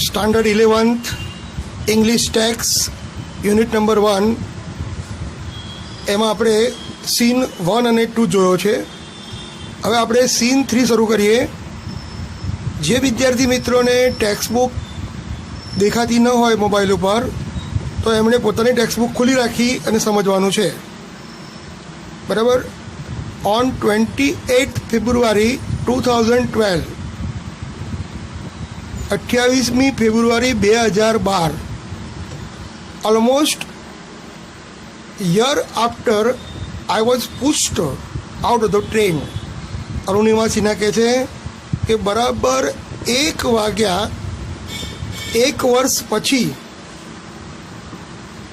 Standard 11th English tax unit number 1 એમાં આપણે scene 1 અને 2 જોયો છે. હવે આપણે સીન 3 શરૂ કરીએ. જે વિદ્યાર્થી મિત્રોને ટેક્સ્ટ બુક દેખાતી ન હોય મોબાઈલ ઉપર તો એમણે પોતાની ટેક્સ્ટ બુક ખુલ્લી રાખી અને સમજવાનું છે. બરાબર. ઓન 28 ફેબ્રુઆરી 2012, 28મી February 2012, almost year after I was pushed out of the train. Arunima Sinha કહે છે કે બરાબર 1 વાગ્યા 1 વર્ષ પછી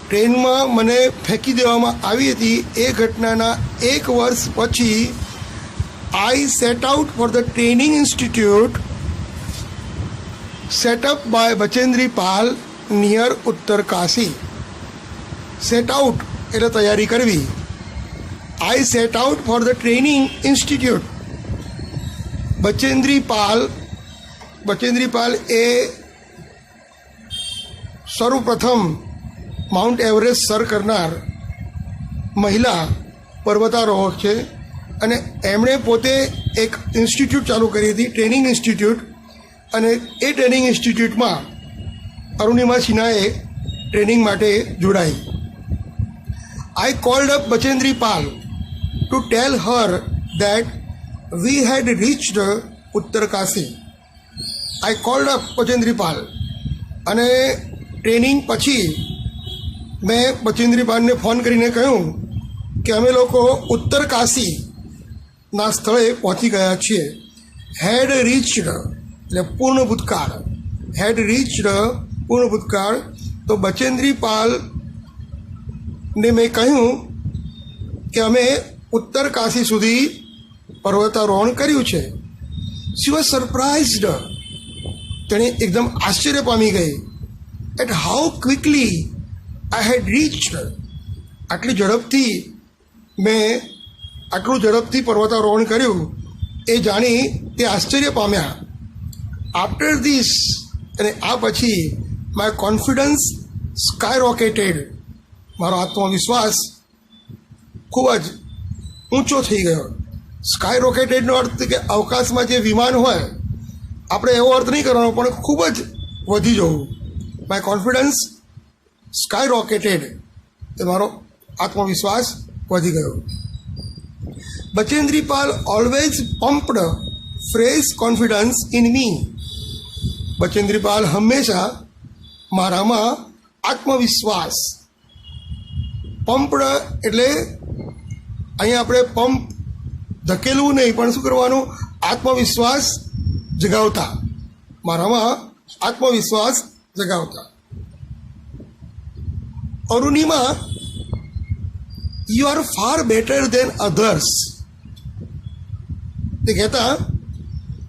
ટ્રેનમાં મને ફેંકી દેવામાં આવી હતી. એ ઘટનાના 1 વર્ષ પછી I set out for the training institute set up by Bachendri Pal near Uttarkashi. Set out એટલે તૈયારી કરવી. I set out for the training institute. Bachendri Pal એ સર્વપ્રથમ માઉન્ટ એવરેસ્ટ સર કરનાર મહિલા પર્વતારોહક છે અને એમણે પોતે એક ઇન્સ્ટિટ્યૂટ ચાલુ કરી હતી, ટ્રેનિંગ ઇન્સ્ટિટ્યૂટ. અને એ ટ્રેનિંગ ઇન્સ્ટિટ્યૂટમાં અરુણિમા સિન્હાએ ટ્રેનિંગ માટે જોડાઈ. I called up Bachendri Pal to tell her that we had reached Uttarkashi. I called up Bachendri Pal. અને ટ્રેનિંગ પછી મેં બચેન્દ્રી પાલને ફોન કરીને કહ્યું કે અમે લોકો ઉત્તરકાશીના સ્થળે પહોંચી ગયા છીએ. હેડ રીચ્ડ એટલે પૂર્ણ ભૂતકાળ. હેડ રીચ્ડ પૂર્ણ ભૂતકાળ. તો બચેન્દ્રી પાલને મેં કહ્યું કે અમે ઉત્તરકાશી સુધી પર્વતારોહણ કર્યું છે. She was surprised. તેણે એકદમ આશ્ચર્ય પામી ગઈ at how quickly I had reached. આટલી ઝડપથી મેં આટલું ઝડપથી પર્વતારોહણ કર્યું એ જાણી તે આશ્ચર્ય પામ્યા. આફ્ટર ધીસ અને આ પછી માય કોન્ફિડન્સ સ્કાય રોકેટેડ. મારો આત્મવિશ્વાસ ખૂબ જ ઊંચો થઈ ગયો. સ્કાય રોકેટેડનો અર્થ કે અવકાશમાં જે વિમાન હોય આપણે એવો અર્થ નહીં કરવાનો, પણ ખૂબ જ વધી જવું. માય કોન્ફિડન્સ સ્કાય રોકેટેડ એ મારો આત્મવિશ્વાસ વધી ગયો. Bachendri Pal always pumped fresh confidence in me. Bachendri Pal હંમેશા મારામાં આત્મવિશ્વાસ. પમ્પડ એટલે અહીંયા આપણે પંપ ધકેલવું નહીં, પણ શું કરવાનું? આત્મવિશ્વાસ જગાવતા. મારામાં આત્મવિશ્વાસ જગાવતા. Arunima, you are far better than others. તે કહેતા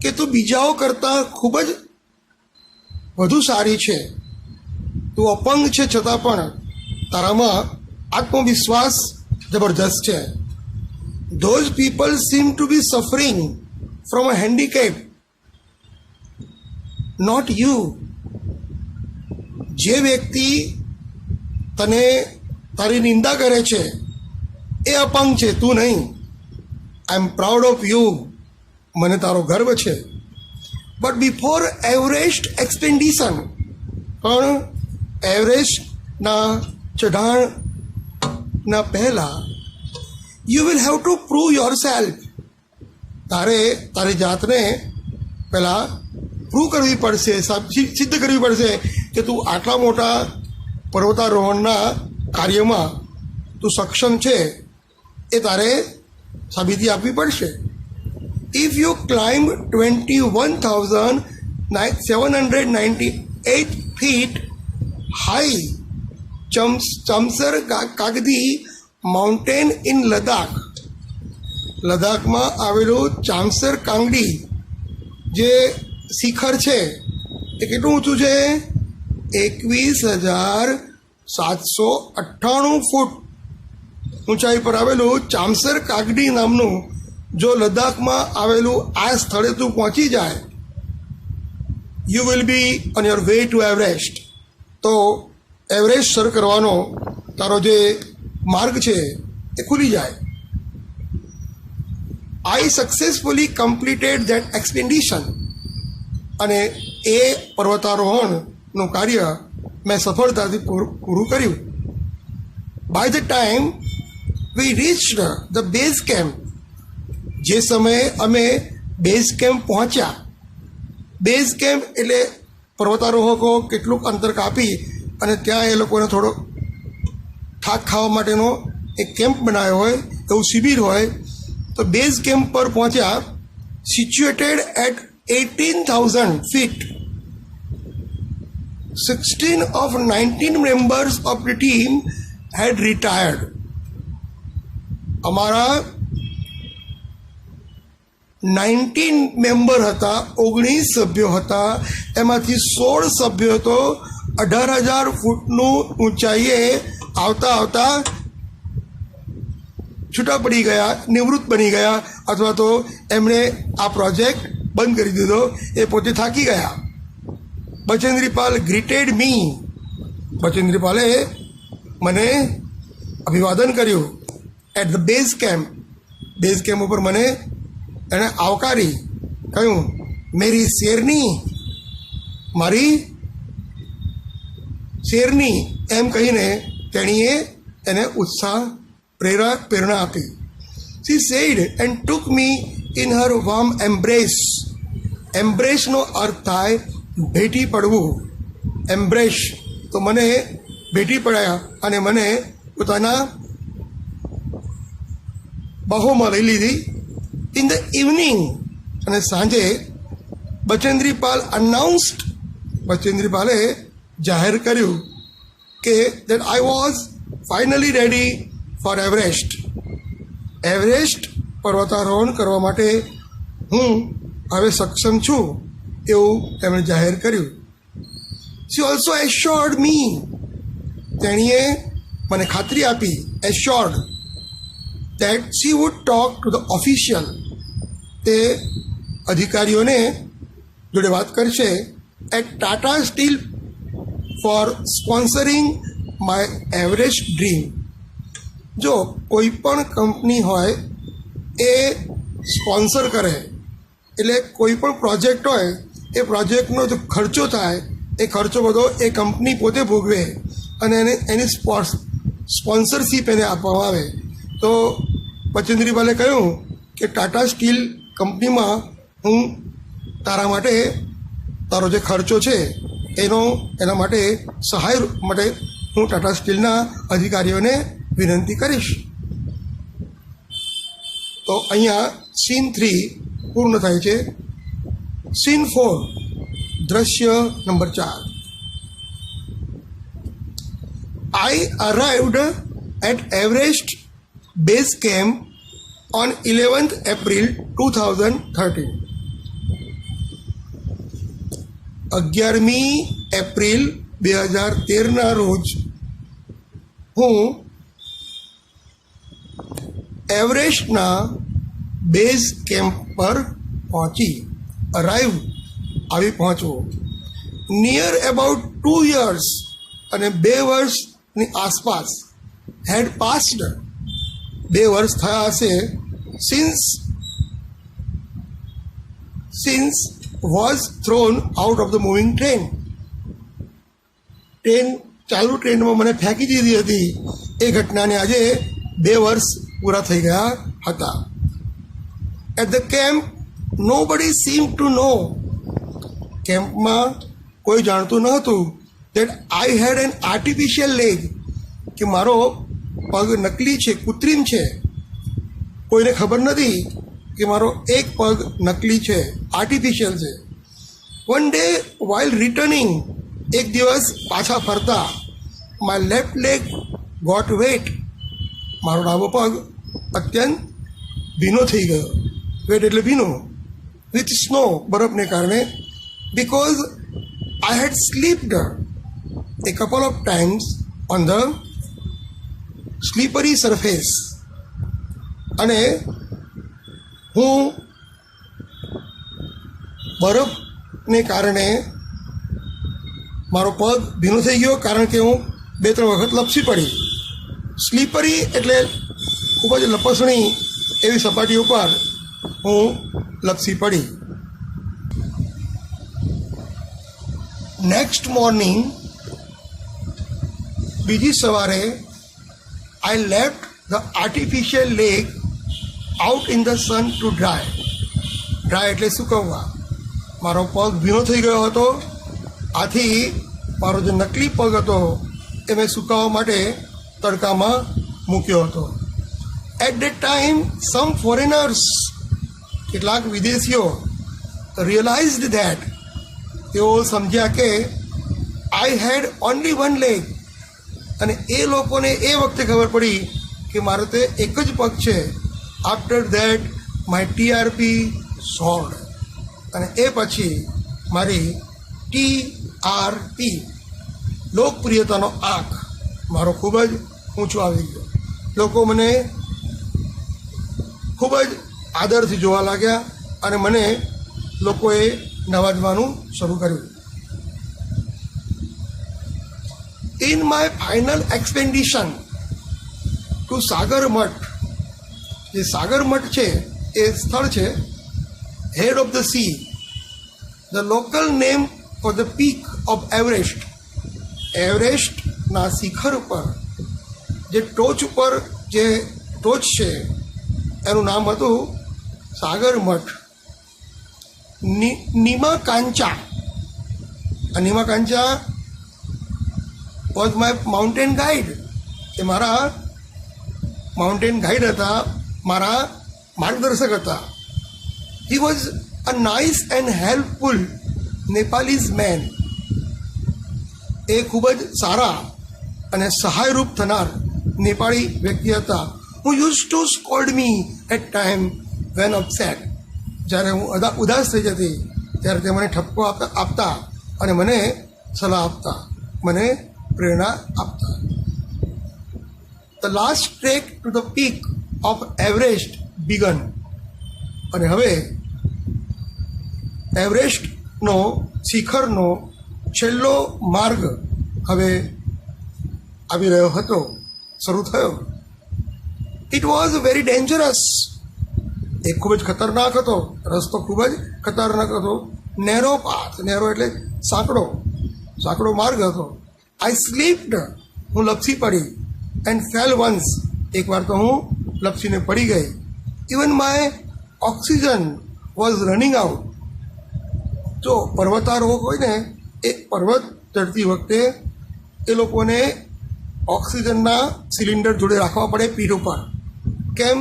કે તું બીજાઓ કરતાં ખૂબ જ વધુ સારી છે. તું અપંગ છે છતાં પણ તારામાં આત્મવિશ્વાસ જબરજસ્ત છે. Those people seem to be suffering from a handicap, not you. જે વ્યક્તિ તને તારી નિંદા કરે છે એ અપંગ છે, તું નહીં. આઈ એમ પ્રાઉડ ઓફ યુ. મને તારો ગર્વ છે. બટ બિફોર એવરેસ્ટ એક્સપેન્ડિશન, પણ એવરેસ્ટના ચઢાણના પહેલાં you will have to prove your self. તારે તારી જાતને પહેલાં પ્રૂવ કરવી પડશે, સિદ્ધ કરવી પડશે કે તું આટલા મોટા પર્વતારોહણના કાર્યમાં તું સક્ષમ છે. એ તારે સાબિતી આપવી પડશે. If you climb 21,798 feet high Chamser કાગદી માઉન્ટેન ઇન લદ્દાખ. લદ્દાખમાં આવેલું ચામસર કાંગડી જે શિખર છે એ કેટલું ઊંચું છે? 21,798 ફૂટ ઊંચાઈ પર આવેલું ચામસર કાગડી નામનું જો લદ્દાખમાં આવેલું આ સ્થળે તું પહોંચી જાય, you will be on your way to Everest. તો એવરેસ્ટ સર કરવાનો તારો જે માર્ગ છે એ ખુલી જાય. I successfully completed that expedition. અને એ પર્વતારોહણનું કાર્ય મેં સફળતાથી પૂરું કર્યું. By the time we reached the base camp. જે સમયે અમે બેઝ કેમ્પ પહોંચ્યા, બેઝ કેમ્પ એટલે પર્વતારોહકો કેટલુંક અંતર કાપી અને ત્યાં એ લોકોને થોડો થાક ખાવા માટેનો એક કેમ્પ બનાવ્યો હોય, એવું શિબિર હોય. તો બેઝ કેમ્પ પર પહોંચ્યા, situated at 18,000 feet. 16 of 19 members of the team had retired. અમારા 19 મેમ્બર હતા, 19 સભ્યો હતા. એમાંથી 16 સભ્યો તો 18,000 ફૂટનું ઊંચાઈએ આવતા આવતા છૂટા પડી ગયા, નિવૃત્ત બની ગયા, અથવા તો એમણે આ પ્રોજેક્ટ બંધ કરી દીધો. એ પોતે થાકી ગયા. બચેન્દ્રીપાલ ગ્રીટેડ મી. બચેન્દ્રીપાલે મને અભિવાદન કર્યું at the base camp. Base camp ઉપર મને એણે આવકારી, કહ્યું મેરી શેરની, મારી શેરની એમ કહીને તેણીએ એને ઉત્સાહ પ્રેરણા આપી. She said and took me in her warm embrace. એમ્બ્રેસનો અર્થ થાય ભેટી પડવું. એમ્બ્રેસ તો મને ભેટી પડાયા અને મને પોતાના બાહોમાં લઈ લીધી. ઇન ધ ઇવનિંગ, અને સાંજે બચેન્દ્રીપાલ અનાઉન્સ્ડ, બચેન્દ્રીપાલે જાહેર કર્યું કે that I was finally ready for Everest. Everest પર્વતારોહણ કરવા માટે હું હવે સક્ષમ છું એવું તેમણે જાહેર કર્યું. She also assured me. તેણીએ મને ખાતરી આપી, assured, that she would talk to the official. તે અધિકારીઓને જોડે વાત કરશે at Tata Steel for sponsoring my Everest dream. જો કોઈ પણ કંપની હોય એ સ્પોન્સર કરે, એટલે કોઈ પણ પ્રોજેક્ટ હોય એ પ્રોજેક્ટનો જો ખર્ચો થાય એ ખર્ચો બધો એ કંપની પોતે ભોગવે અને એની સ્પોન્સરશીપ એને આપવામાં આવે. તો બચેન્દ્રીપાલે કહ્યું કે ટાટા સ્ટીલ કંપનીમાં હું તારા માટે તારો જે ખર્ચો છે એના માટે સહાય માટે હું ટાટા સ્ટીલના અધિકારીઓને વિનંતી કરીશ. તો અહીંયા સીન 3 પૂર્ણ થાય છે. સીન 4, દ્રશ્ય number 4. I arrived at Everest Base Camp on 11th April 2013. 11મી April 2013ના રોજ હું એવરેસ્ટના બેઝ કેમ્પ પર પહોંચી. અરાઈવ આવી પહોંચવો. નિયર અબાઉટ 2 years, અને 2 વર્ષની આસપાસ હેડ પાસ્ડ, 2 વર્ષ થયા હશે, since was thrown out of the moving train. ચાલુ ટ્રેનમાં મને ફેંકી દીધી હતી. એ ઘટનાને આજે 2 વર્ષ પૂરા થઈ ગયા હતા. એટ ધ કેમ્પ નો બડી સીમ ટુ નો. કેમ્પમાં કોઈ જાણતું ન હતું that I had an artificial leg, કે મારો પગ નકલી છે, કૃત્રિમ છે. કોઈને ખબર નથી કે મારો એક પગ નકલી છે, આર્ટિફિશિયલ છે. વન ડે વાઇલ રિટર્નિંગ, એક દિવસ પાછા ફરતા, my left leg got wet, મારો ડાબો પગ અત્યંત ભીનો થઈ ગયો. વેટ એટલે ભીનો, વિથ સ્નો, બરફને કારણે. Because I had slipped a couple of times on the slippery surface. અને હું બરફને કારણે મારો પગ ભીનો થઈ ગયો કારણ કે હું 2-3 વખત લપસી પડી. સ્લીપરી એટલે ખૂબ જ લપસણી એવી સપાટી ઉપર હું લપસી પડી. નેક્સ્ટ મોર્નિંગ, બીજી સવારે, I left the artificial leg out in the sun to dry. Dry એટલે સૂકવવા. મારો પગ ભીનો થઈ ગયો હતો, આથી મારો જે નકલી પગ હતો એ મેં સૂકવવા માટે તડકામાં મૂક્યો હતો. At that time some foreigners, કેટલાક વિદેશીઓ, રિયલાઇઝડ ધેટ, તેઓ સમજ્યા કે I had only one leg. અને એ લોકોને એ વખતે ખબર પડી કે મારે તે એક જ પગ છે. After that my TRP સોર્ડ. અને એ પછી મારી TRP, લોકપ્રિયતાનો આંક, મારો ખૂબ જ ઊંચો આવી ગયો. લોકો મને ખૂબ જ આદરથી જોવા લાગ્યા અને મને લોકોએ નવાજવાનું શરૂ કર્યું. In my final expedition to Sagarmatha, જે સાગરમઠ છે એ સ્થળ છે head of the sea, the local name for the peak of Everest. એવરેસ્ટના શિખર ઉપર, જે ટોચ ઉપર જે ટોચ છે એનું નામ હતું Sagarmatha. Nimakancha. Nimakancha was my mountain guide. એ મારા માઉન્ટેન ગાઈડ હતા, મારા માર્ગદર્શક હતા. He was a nice and helpful Nepalese man. એ ખૂબ જ સારા અને સહાયરૂપ થનાર નેપાળી વ્યક્તિ હતા. હું use to scold me at time when upset. જ્યારે હું ઉદાસ થઈ જતી ત્યારે તે મને ઠપકો આપતા અને મને સલાહ આપતા, મને પ્રેરણા આપતા. The last track to the peak of Everest began. અને હવે એવરેસ્ટનો શિખરનો છેલ્લો માર્ગ હવે આવી રહ્યો હતો, શરૂ થયો. It was very dangerous. એ ખૂબ જ ખતરનાક હતો, રસ્તો ખૂબ જ ખતરનાક હતો. નેરો પાથ, નેરો એટલે સાંકડો માર્ગ હતો. આઈ સ્લીપ્ડ, હું લપસી પડી. એન્ડ ફેલ વન્સ, એકવાર તો હું લપસીને પડી ગઈ. Even my oxygen was running out. જો પર્વતારોહક હોય ને, એ પર્વત ચડતી વખતે એ લોકોને ઓક્સિજનના સિલિન્ડર જોડે રાખવા પડે પીઠ ઉપર. કેમ?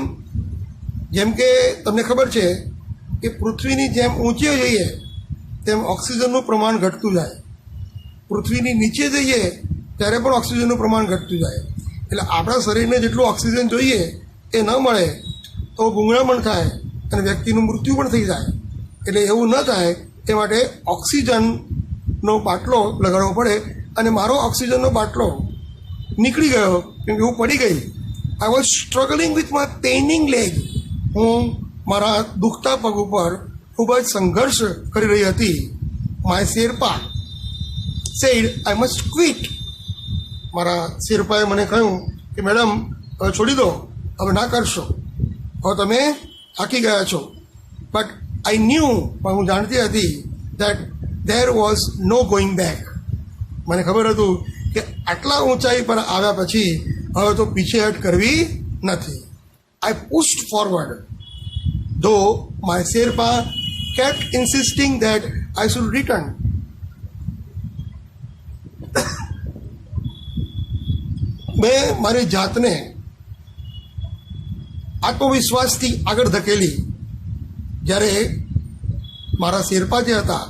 જેમ કે તમને ખબર છે કે પૃથ્વીની જેમ ઊંચે જઈએ તેમ ઓક્સિજનનું પ્રમાણ ઘટતું જાય. પૃથ્વીની નીચે જઈએ ત્યારે પણ ઓક્સિજનનું પ્રમાણ ઘટતું જાય. એટલે આપણા શરીરને જેટલું ઓક્સિજન જોઈએ એ ન મળે તો ગૂંગળામણ થાય અને વ્યક્તિનું મૃત્યુ પણ થઈ જાય. એટલે એવું ન થાય એ માટે ઓક્સિજનનો બાટલો લગાડવો પડે. અને મારો ઓક્સિજનનો બાટલો નીકળી ગયો કેમ કે હું પડી ગઈ. I was struggling with my paining leg. હું મારા દુખતા પગ ઉપર ખૂબ જ સંઘર્ષ કરી રહી હતી. My Sherpa said I must quit. મારા શેરપાએ મને કહ્યું કે મેડમ હવે છોડી દો, હવે ના કરશો, હવે તમે થાકી ગયા છો. બટ આઈ ન્યૂ, પણ હું જાણતી હતી that there was no going back. મને ખબર હતું કે આટલા ઊંચાઈ પર આવ્યા પછી હવે તો પીછેહટ કરવી નથી. આઈ પુશ્ડ ફોરવર્ડ ધો my Sherpa kept insisting that I should return. મેં મારી જાતને આત્મવિશ્વાસથી આગળ ધકેલી. જ્યારે મારા શેરપા જે હતા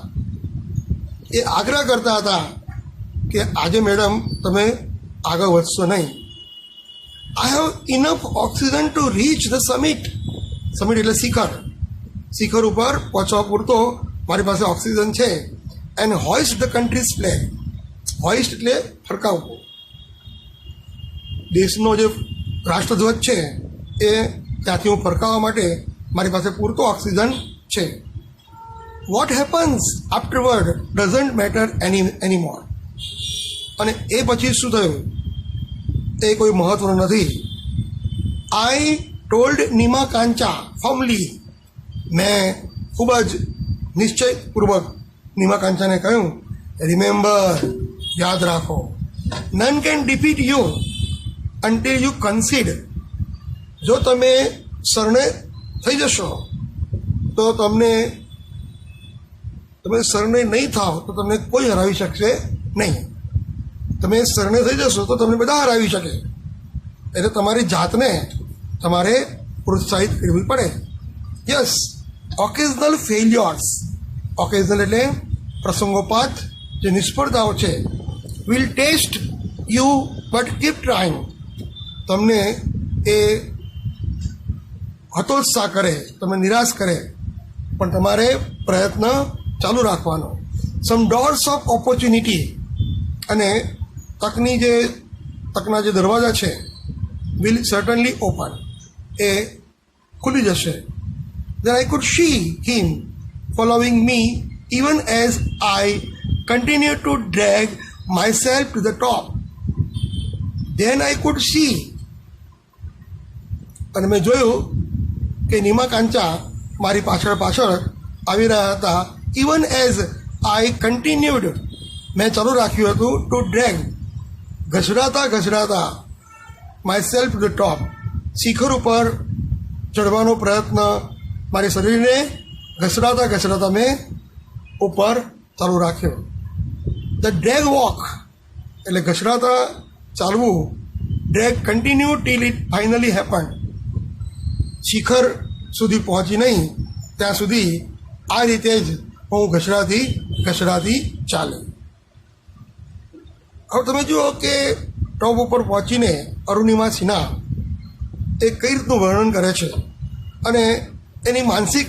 એ આગ્રહ કરતા હતા કે આજે મેડમ તમે આગળ વધશો નહીં. I have enough oxygen to reach the summit. Summit એટલે શિખર ઉપર પહોંચવા પૂરતો મારી પાસે ઓક્સિજન છે. And હોઇસ્ટ the countries flag. હોઇસ્ટ એટલે ફરકાવવો. દેશનો જે રાષ્ટ્રધ્વજ છે એ ત્યાંથી હું ફરકાવવા માટે મારી પાસે પૂરતો ઓક્સિજન છે. What happens afterward doesn't matter any more. અને એ પછી શું થયું એ કોઈ મહત્વનું નથી. આઈ ટોલ્ડ નીમા કાંચા ફર્મલી, મેં ખૂબ જ નિશ્ચયપૂર્વક નીમા કાંચાને કહ્યું, રિમેમ્બર, યાદ રાખો, none can defeat you until you concede. જો તમે શરણે થઈ જશો તો તમે શરણે નહીં થાવ તો તમને કોઈ હરાવી શકશે નહીં. તમે શરણે થઈ જશો તો તમને બધા હરાવી શકે. એટલે તમારી જાતને તમારે પ્રોત્સાહિત કરવી પડે. યસ, ઓકેઝનલ ફેલ્યોર્સ, ઓકેઝનલ એટલે પ્રસંગોપાત જે નિષ્ફળતાઓ છે, will test you but keep trying. તમને એ હતોત્સાહ કરે, તમને નિરાશ કરે, પણ તમારે પ્રયત્ન ચાલુ રાખવાનો. સમ ડોર્સ ઓફ ઓપોર્ચ્યુનિટી, અને તકના જે દરવાજા છે, વિલ સર્ટનલી ઓપન, એ ખુલી જશે. Then I could see him following me even as I continued to drag myself to the top. Then I could see, અને મેં જોયું કે નીમા કાંચા મારી પાછળ આવી રહ્યા હતા. ઇવન એઝ આઈ કન્ટિન્યુડ, મેં ચાલુ રાખ્યું હતું, ટુ ડ્રેગ, ઘસડાતા myself to the top, શિખર ઉપર ચડવાનો પ્રયત્ન, મારી શરીરને ઘસડાતા મેં ઉપર ચાલુ રાખ્યો. ધ ડ્રેગ વોક એટલે ઘસડાતા ચાલવું, drag continue till it finally happen, શિખર સુધી પહોંચી નહીં ત્યાં સુધી આ રીતે જ હું ઘસડાતી ચાલે. હવે તમે જુઓ કે ટોપ ઉપર પહોંચીને અરુણિમા સિન્હા એ કઈ રીતનું વર્ણન કરે છે અને એની માનસિક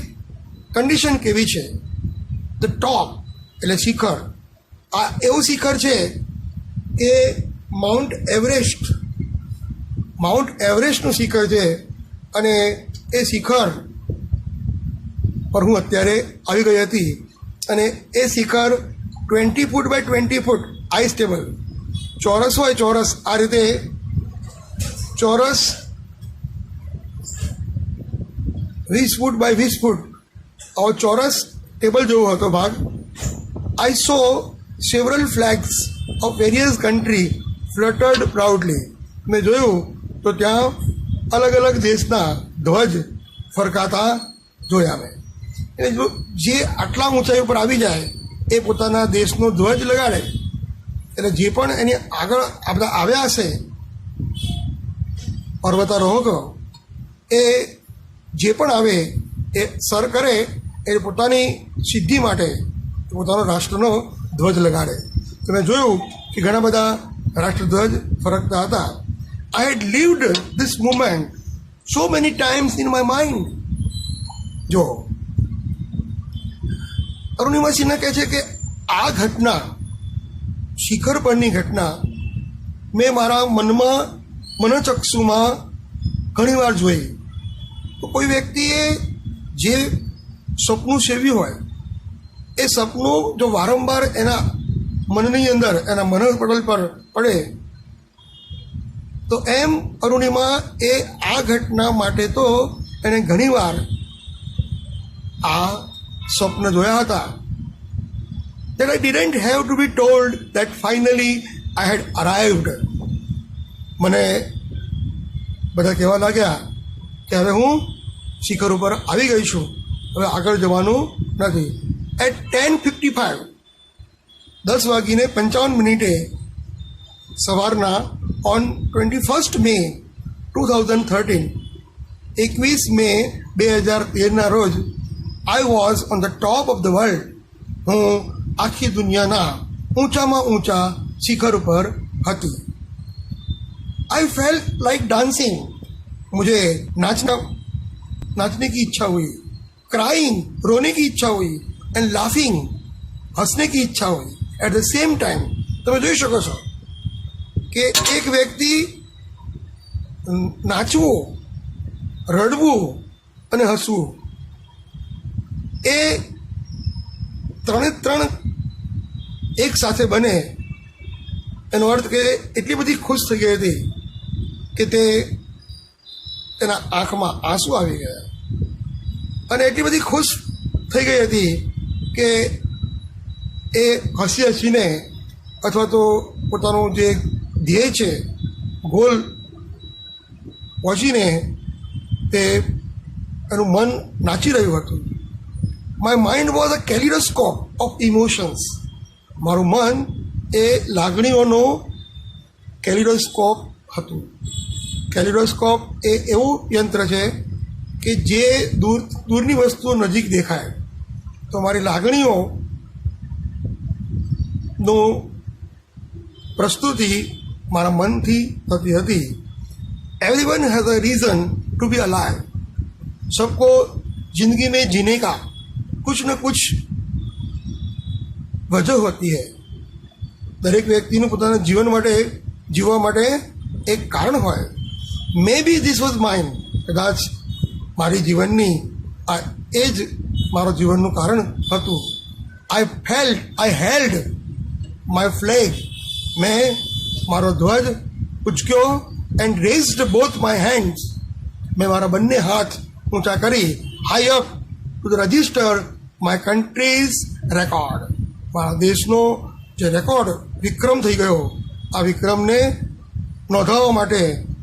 કન્ડિશન કેવી છે. ધ ટોપ એટલે શિખર, આ એવું શિખર છે કે માઉન્ટ એવરેસ્ટનું શિખર છે, અને એ શિખર પર હું અત્યારે આવી ગઈ હતી. અને એ શિખર 20 foot by 20 foot ice table, ચોરસ હોય ચોરસ, આ રીતે ચોરસ 20 ફૂટ બાય 20 ફૂટ આવો ચોરસ ટેબલ જેવો હતો ભાગ. I saw several flags of various country fluttered proudly, મેં જોયું તો ત્યાં અલગ અલગ દેશના ધ્વજ ફરકાતા જોયા મેં. એટલે જે આટલા ઊંચાઈ ઉપર આવી જાય એ પોતાના દેશનો ધ્વજ લગાડે. એટલે જે પણ એની આગળ આ બધા આવ્યા હશે પર્વતારોહકો, એ જે પણ આવે એ સર કરે એ પોતાની સિદ્ધિ માટે પોતાનો રાષ્ટ્રનો ધ્વજ લગાડે. તો મેં જોયું કે ઘણા બધા રાષ્ટ્રધ્વજ ફરકતા હતા. I had lived this moment so many times in my mind. જો અરુણિમા સિન્હા કહે છે કે આ ઘટના, શિખર પરની ઘટના મેં મારા મનચક્ષુમાં ઘણીવાર જોઈ. તો કોઈ વ્યક્તિએ જે સપનું સેવ્યું હોય એ સપનું જો વારંવાર એના મનની અંદર, એના મનપટલ પર પડે, તો એમ અરુણિમા એ આ ઘટના માટે તો એણે ઘણીવાર આ સ્વપ્ન જોયા હતા. that I didn't have to be told that finally I had arrived. મને બધા કહેવા લાગ્યા કે હવે હું શિખર ઉપર આવી ગઈ છું, હવે આગળ જવાનું નથી. એટ 10:55, 10:55 સવારના ઓન 21 મે 2013, 21 મે 2013ના રોજ, I was on the top of the world. હું આખી દુનિયાના ઊંચામાં ઊંચા શિખર ઉપર હતી. आई फेल्ट लाइक डांसिंग, मुझे नाचने की इच्छा हुई, क्राइंग, रोने की इच्छा हुई, एंड लाफिंग, हंसने की इच्छा हुई एट द सेम टाइम. તમે જોઈ શકો છો કે એક વ્યક્તિ નાચવું, રડવું અને હસવું એ ત્રણે ત્રણ એક સાથે બને એનો અર્થ કે એટલી બધી ખુશ થઈ ગઈ હતી કે તેના આંખમાં આંસુ આવી ગયા, અને એટલી બધી ખુશ થઈ ગઈ હતી કે એ હસી હસીને અથવા તો પોતાનું જે ધ્યેય છે, ગોલ પહોંચીને તે એનું મન નાચી રહ્યું હતું. My mind was a kaleidoscope of emotions. મારું મન એ લાગણીઓનો કેલિડોસ્કોપ હતું. કેલિડોસ્કોપ એ એવું યંત્ર છે કે જે દૂરની વસ્તુઓ નજીક દેખાય, તો મારી લાગણીઓનો પ્રસ્તુતિ મારા મનથી થતી હતી. Everyone has a reason to be alive. सबको जिंदगी में जीने का कुछ न कुछ वजह होती है. દરેક વ્યક્તિનું પોતાના જીવન માટે જીવવા માટે એક કારણ હોય. May be this was mine. કદાચ મારી જીવનની એ જ મારો જીવનનું કારણ હતું. I held my flag. મેં મારો ધ્વજ ઉચક્યો and raised both my hands. મેં મારા બંને હાથ ઊંચા કરી high up to the register my country's record. મારા દેશનો જે રેકોર્ડ વિક્રમ થઈ ગયો, આ વિક્રમને નોંધાવવા માટે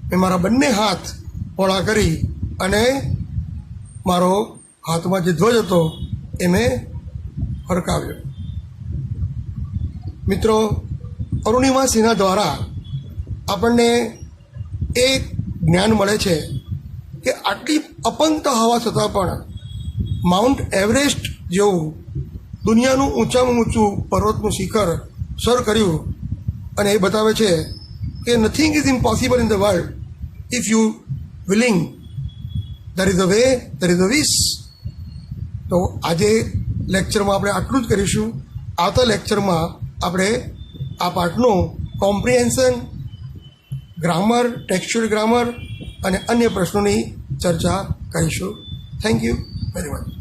મેં મારા બંને હાથ પહોળા કરી અને મારો હાથમાં જે ધ્વજ હતો એ મેં ફરકાવ્યો. મિત્રો, અરુણિમા સિન્હા દ્વારા આપણને એ જ્ઞાન મળે છે કે આટલી અપંગતા હોવા છતાં પણ માઉન્ટ એવરેસ્ટ જેવું દુનિયાનું ઊંચામાં ઊંચું પર્વતનું શિખર સર કર્યું, અને એ બતાવે છે કે nothing is impossible in the world if you willing. There is a way, there is a wish. તો આજે લેક્ચરમાં આપણે આટલું જ કરીશું. આવતા લેક્ચરમાં આપણે આ પાઠનું કોમ્પ્રિહેન્શન, ગ્રામર, ટેક્સ્ચ્યુઅલ ગ્રામર અને અન્ય પ્રશ્નોની ચર્ચા કરીશું. Thank you very much.